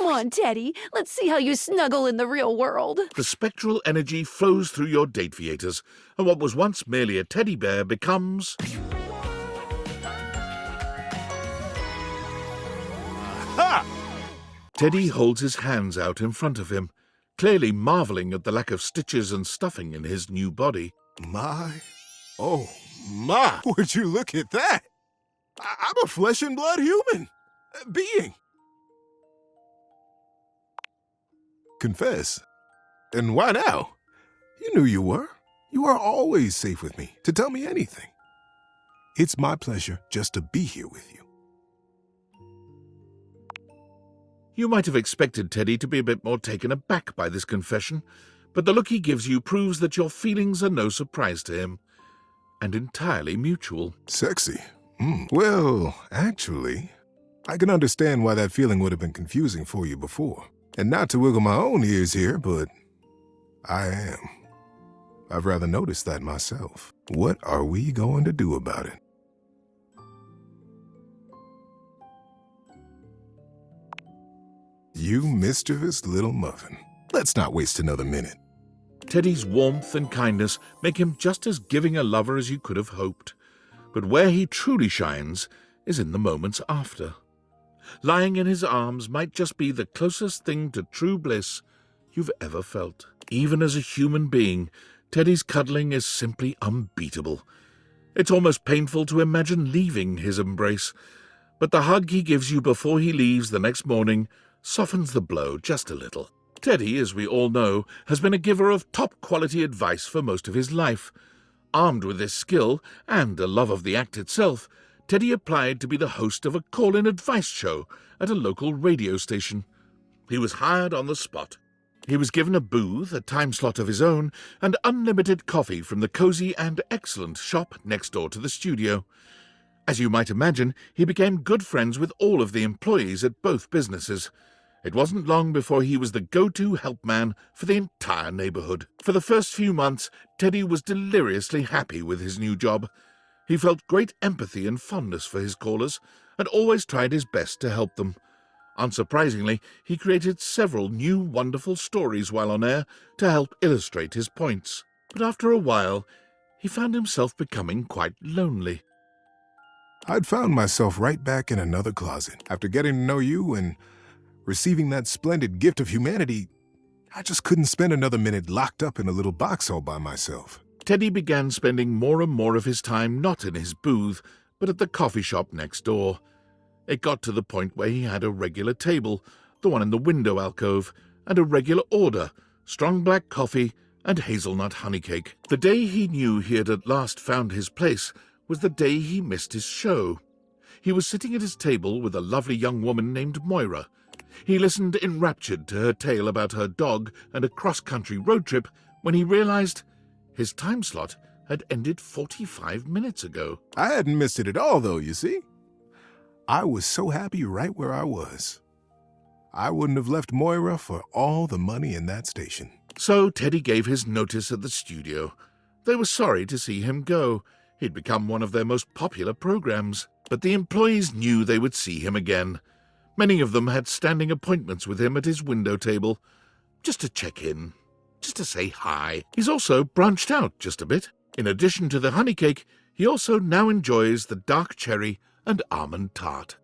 Come on, Teddy. Let's see how you snuggle in the real world. The spectral energy flows through your Dateviators, and what was once merely a teddy bear becomes... Ha! Teddy holds his hands out in front of him, clearly marveling at the lack of stitches and stuffing in his new body. Oh my, would you look at that? I'm a flesh and blood human being. Confess. And why now? You knew you were. You are always safe with me to tell me anything. It's my pleasure just to be here with you. You might have expected Teddy to be a bit more taken aback by this confession, but the look he gives you proves that your feelings are no surprise to him, and entirely mutual. Sexy. Well, actually, I can understand why that feeling would have been confusing for you before. And not to wiggle my own ears here, but I am. I've rather noticed that myself. What are we going to do about it? You mischievous little muffin. Let's not waste another minute. Teddy's warmth and kindness make him just as giving a lover as you could have hoped. But where he truly shines is in the moments after. Lying in his arms might just be the closest thing to true bliss you've ever felt. Even as a human being, Teddy's cuddling is simply unbeatable. It's almost painful to imagine leaving his embrace, but the hug he gives you before he leaves the next morning softens the blow just a little. Teddy, as we all know, has been a giver of top-quality advice for most of his life. Armed with this skill and a love of the act itself, Teddy applied to be the host of a call-in advice show at a local radio station. He was hired on the spot. He was given a booth, a time slot of his own, and unlimited coffee from the cozy and excellent shop next door to the studio. As you might imagine, he became good friends with all of the employees at both businesses. It wasn't long before he was the go-to help man for the entire neighborhood. For the first few months, Teddy was deliriously happy with his new job. He felt great empathy and fondness for his callers, and always tried his best to help them. Unsurprisingly, he created several new wonderful stories while on air to help illustrate his points. But after a while, he found himself becoming quite lonely. I'd found myself right back in another closet. After getting to know you and receiving that splendid gift of humanity, I just couldn't spend another minute locked up in a little box all by myself. Teddy began spending more and more of his time not in his booth, but at the coffee shop next door. It got to the point where he had a regular table, the one in the window alcove, and a regular order, strong black coffee and hazelnut honey cake. The day he knew he had at last found his place was the day he missed his show. He was sitting at his table with a lovely young woman named Moira. He listened enraptured to her tale about her dog and a cross-country road trip when he realized his time slot had ended 45 minutes ago. I hadn't missed it at all, though, you see. I was so happy right where I was. I wouldn't have left Moira for all the money in that station. So Teddy gave his notice at the studio. They were sorry to see him go. He'd become one of their most popular programs. But the employees knew they would see him again. Many of them had standing appointments with him at his window table, just to check in, just to say hi. He's also branched out just a bit. In addition to the honey cake, he also now enjoys the dark cherry and almond tart.